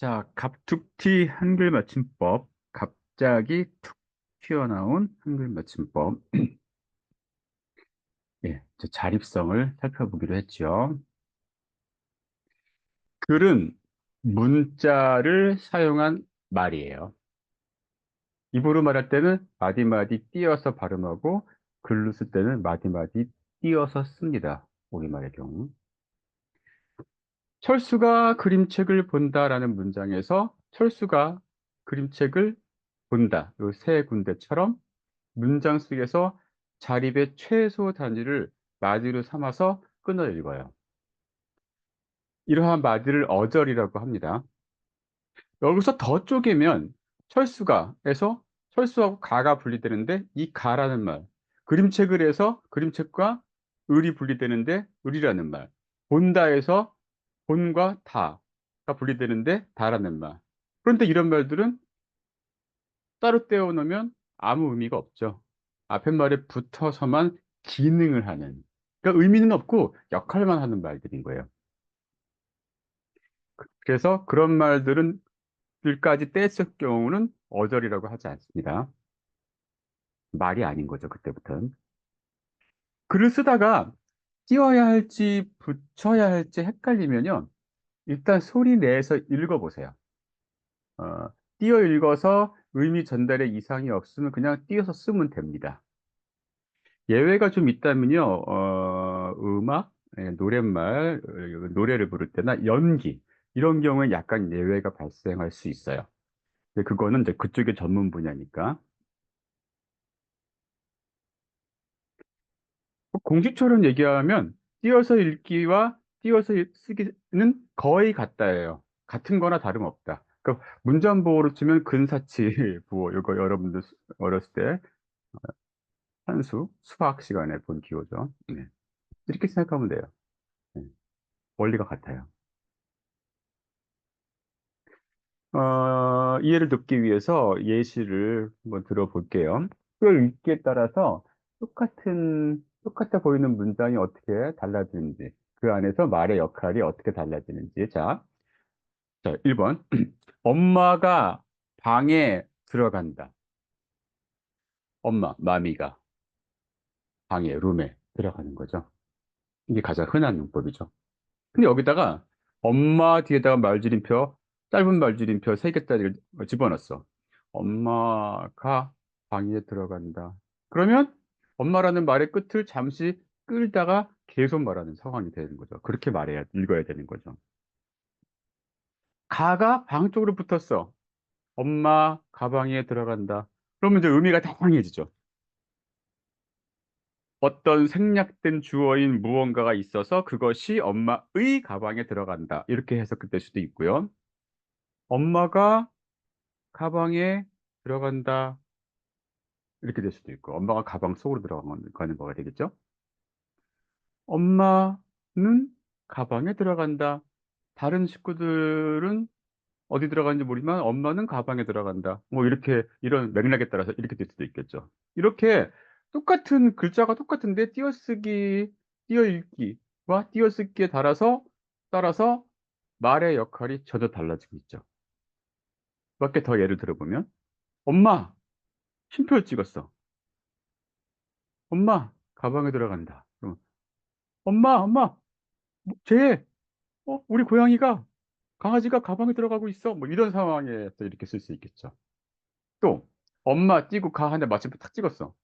자, 갑툭튀 한글 맞춤법. 갑자기 툭 튀어나온 한글 맞춤법. 예, 저 자립성을 살펴보기로 했죠. 글은 문자를 사용한 말이에요. 입으로 말할 때는 마디마디 띄어서 발음하고 글로 쓸 때는 마디마디 띄어서 씁니다. 우리말의 경우. 철수가 그림책을 본다라는 문장에서 철수가 그림책을 본다. 요 세 군데처럼 문장 속에서 자립의 최소 단위를 마디로 삼아서 끊어 읽어요. 이러한 마디를 어절이라고 합니다. 여기서 더 쪼개면 철수가에서 철수하고 가가 분리되는데 이 가라는 말, 그림책을 해서 그림책과 을이 분리되는데 을이라는 말, 본다에서 본과 다가 분리되는데 다라는 말. 그런데 이런 말들은 따로 떼어 놓으면 아무 의미가 없죠. 앞에 말에 붙어서만 기능을 하는. 그러니까 의미는 없고 역할만 하는 말들인 거예요. 그래서 그런 말들은 들까지 뗐을 경우는 어절이라고 하지 않습니다. 말이 아닌 거죠, 그때부터는. 글을 쓰다가 띄어야 할지 붙여야 할지 헷갈리면요. 일단 소리 내서 읽어보세요. 띄어 읽어서 의미 전달에 이상이 없으면 그냥 띄어서 쓰면 됩니다. 예외가 좀 있다면요, 음악, 예, 노랫말, 노래를 부를 때나 연기, 이런 경우에 약간 예외가 발생할 수 있어요. 근데 그거는 이제 그쪽의 전문 분야니까. 공식처럼 얘기하면 띄어서 읽기와 쓰기는 거의 같다예요. 같은 거나 다름없다. 그러니까 문장보호로 치면 근사치 부호, 이거 여러분들 어렸을 때 산수, 수학 시간에 본 기호죠. 네. 이렇게 생각하면 돼요. 네. 원리가 같아요. 이해를 돕기 위해서 예시를 한번 들어볼게요. 그걸 읽기에 따라서 똑같아 보이는 문장이 어떻게 달라지는지, 그 안에서 말의 역할이 어떻게 달라지는지. 자, 1번. 엄마가 방에 들어간다. 엄마, 마미가 방에, 룸에 들어가는 거죠. 이게 가장 흔한 용법이죠. 근데 여기다가 엄마 뒤에다가 말줄임표, 짧은 말줄임표 3개짜리를 집어넣었어. 엄마가 방에 들어간다. 그러면 엄마라는 말의 끝을 잠시 끌다가 계속 말하는 상황이 되는 거죠. 그렇게 읽어야 되는 거죠. 가가 방 쪽으로 붙었어. 엄마 가방에 들어간다. 그러면 이제 의미가 다양해지죠. 어떤 생략된 주어인 무언가가 있어서 그것이 엄마의 가방에 들어간다. 이렇게 해석될 수도 있고요. 엄마가 가방에 들어간다. 이렇게 될 수도 있고, 엄마가 가방 속으로 들어가는 거가 되겠죠? 엄마는 가방에 들어간다. 다른 식구들은 어디 들어가는지 모르지만 엄마는 가방에 들어간다. 뭐 이렇게, 이런 맥락에 따라서 이렇게 될 수도 있겠죠. 이렇게 똑같은 글자가 똑같은데 띄어읽기와 띄어쓰기에 따라서 말의 역할이 전혀 달라지고 있죠. 몇 개 더 예를 들어보면, 엄마, 쉼표를 찍었어. 엄마, 가방에 들어간다. 그러면, 엄마, 쟤, 우리 고양이가, 강아지가 가방에 들어가고 있어. 뭐 이런 상황에서 이렇게 쓸 수 있겠죠. 또, 엄마 띄고 가 하는데 마침표 탁 찍었어.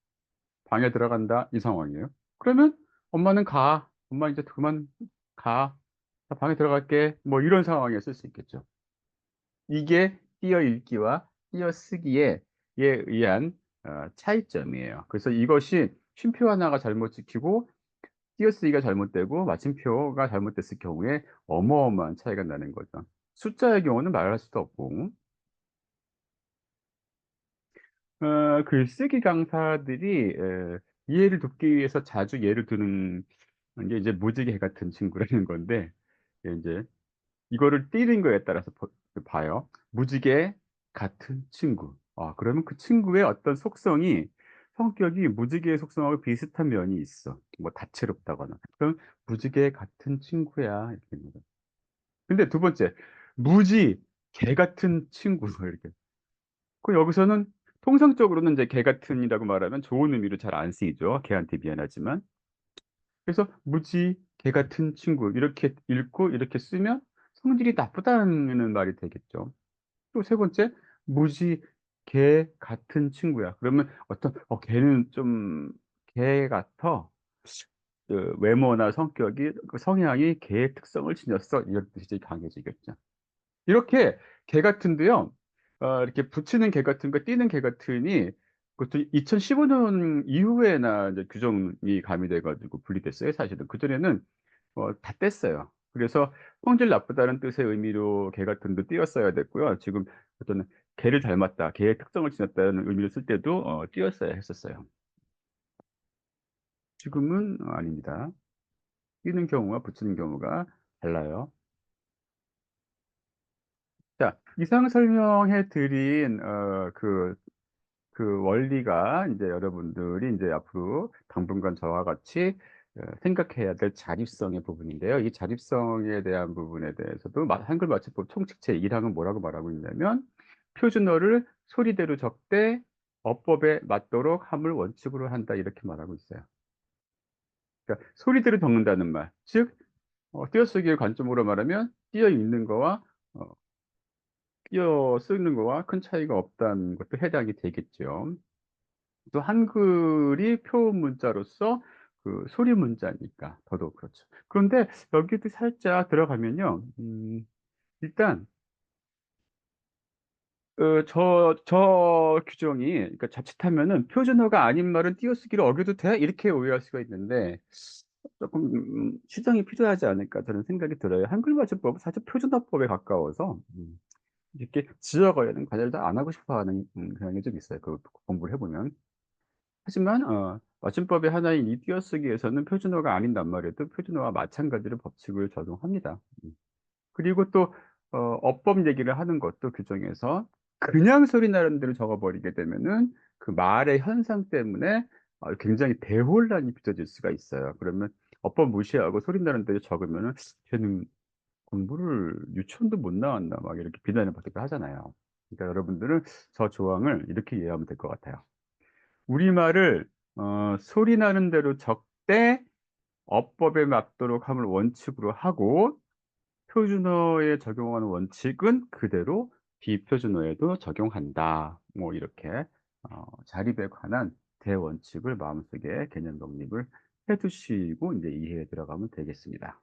방에 들어간다. 이 상황이에요. 그러면 엄마는 가. 엄마 이제 그만 가. 나 방에 들어갈게. 뭐 이런 상황에 쓸 수 있겠죠. 이게 띄어 읽기와 띄어 쓰기에 의한 차이점이에요. 그래서 이것이 쉼표 하나가 잘못 찍히고 띄어쓰기가 잘못되고 마침표가 잘못됐을 경우에 어마어마한 차이가 나는 거죠. 숫자의 경우는 말할 수도 없고, 글쓰기 강사들이 이해를 돕기 위해서 자주 예를 드는 게 이제 무지개 같은 친구라는 건데, 이제 이거를 띠는 거에 따라서 봐요. 무지개 같은 친구. 그러면 그 친구의 어떤 성격이 무지개의 속성하고 비슷한 면이 있어. 뭐 다채롭다거나. 그럼 무지개 같은 친구야. 이렇게 되는 거죠. 근데 두 번째, 무지. 개 같은 친구 이렇게. 그 여기서는 통상적으로는 이제 개 같은이라고 말하면 좋은 의미로 잘 안 쓰이죠. 개한테 미안하지만. 그래서 무지 개 같은 친구 이렇게 읽고 이렇게 쓰면 성질이 나쁘다는 말이 되겠죠. 또 세 번째, 무지 개 같은 친구야. 그러면 어떤 걔는 좀 개 같아. 그 외모나 성격이 그 성향이 개의 특성을 지녔어. 이런 뜻이 이제 강해지겠죠. 이렇게 개 같은데요. 이렇게 붙이는 개 같은 거 띄는 개 같으니 그것도 2015년 이후에나 이제 규정이 가미돼 가지고 분리됐어요 사실은. 그전에는 다 뗐어요. 그래서 성질 나쁘다는 뜻의 의미로 개 같은도 띄었어야 됐고요. 지금 어떤 개를 닮았다, 개의 특성을 지녔다는 의미로 쓸 때도 띄었어야 했었어요. 지금은 아닙니다. 띄는 경우와 붙이는 경우가 달라요. 자, 이상 설명해 드린 그 원리가 인제 여러분들이 인제 앞으로 당분간 저와 같이 생각해야 될 자립성의 부분인데요. 이 자립성에 대한 부분에 대해서도 한글 맞춤법 총칙 제1 항은 뭐라고 말하고 있냐면 "표준어를 소리대로 적되 어법에 맞도록 함을 원칙으로 한다." 이렇게 말하고 있어요. 그러니까 소리대로 적는다는 말, 즉 띄어쓰기의 관점으로 말하면 띄어 읽는 거와 어 띄어 쓰는 거와 큰 차이가 없다는 것도 해당이 되겠죠. 또 한글이 표음 문자로서 그 소리 문자니까 더더욱 그렇죠. 그런데 여기도 살짝 들어가면요. 일단 저 규정이 그러니까 자칫하면은 '표준어가 아닌 말은 띄어쓰기를 어겨도 돼?' 이렇게 오해할 수가 있는데 쪼끔 수정이 필요하지 않을까 저는 생각이 들어요. 한글 맞춤법은 사실 표준어법에 가까워서 이렇게 지역어에는 관여를 잘 안 하고 싶어 하는 경향이 좀 있어요, 그 공부를 해 보면. 하지만 맞춤법의 하나인 이 띄어쓰기에서는 표준어가 아닌 낱말에도 표준어와 마찬가지로 법칙을 적용합니다. 그리고 또 어법 얘기를 하는 것도 규정에서 그냥 소리 나는 대로 적어 버리게 되면은 그 말의 현상 때문에 굉장히 대혼란이 빚어질 수가 있어요. 그러면 어법 무시하고 소리 나는 대로 적으면은 '쟤는 공부를 유치원도 못 나왔나.' 막 이렇게 비난을 받기도 하잖아요. 그러니까 여러분들은 저 조항을 이렇게 이해하면 될 것 같아요. 우리말을 소리 나는 대로 적되 어법에 맞도록 함을 원칙으로 하고 표준어에 적용하는 원칙은 그대로 비표준어에도 적용한다. 뭐 이렇게 자립에 관한 대원칙을 마음속에 개념 정립을 해 두시고 인제 이해에 들어가면 되겠습니다.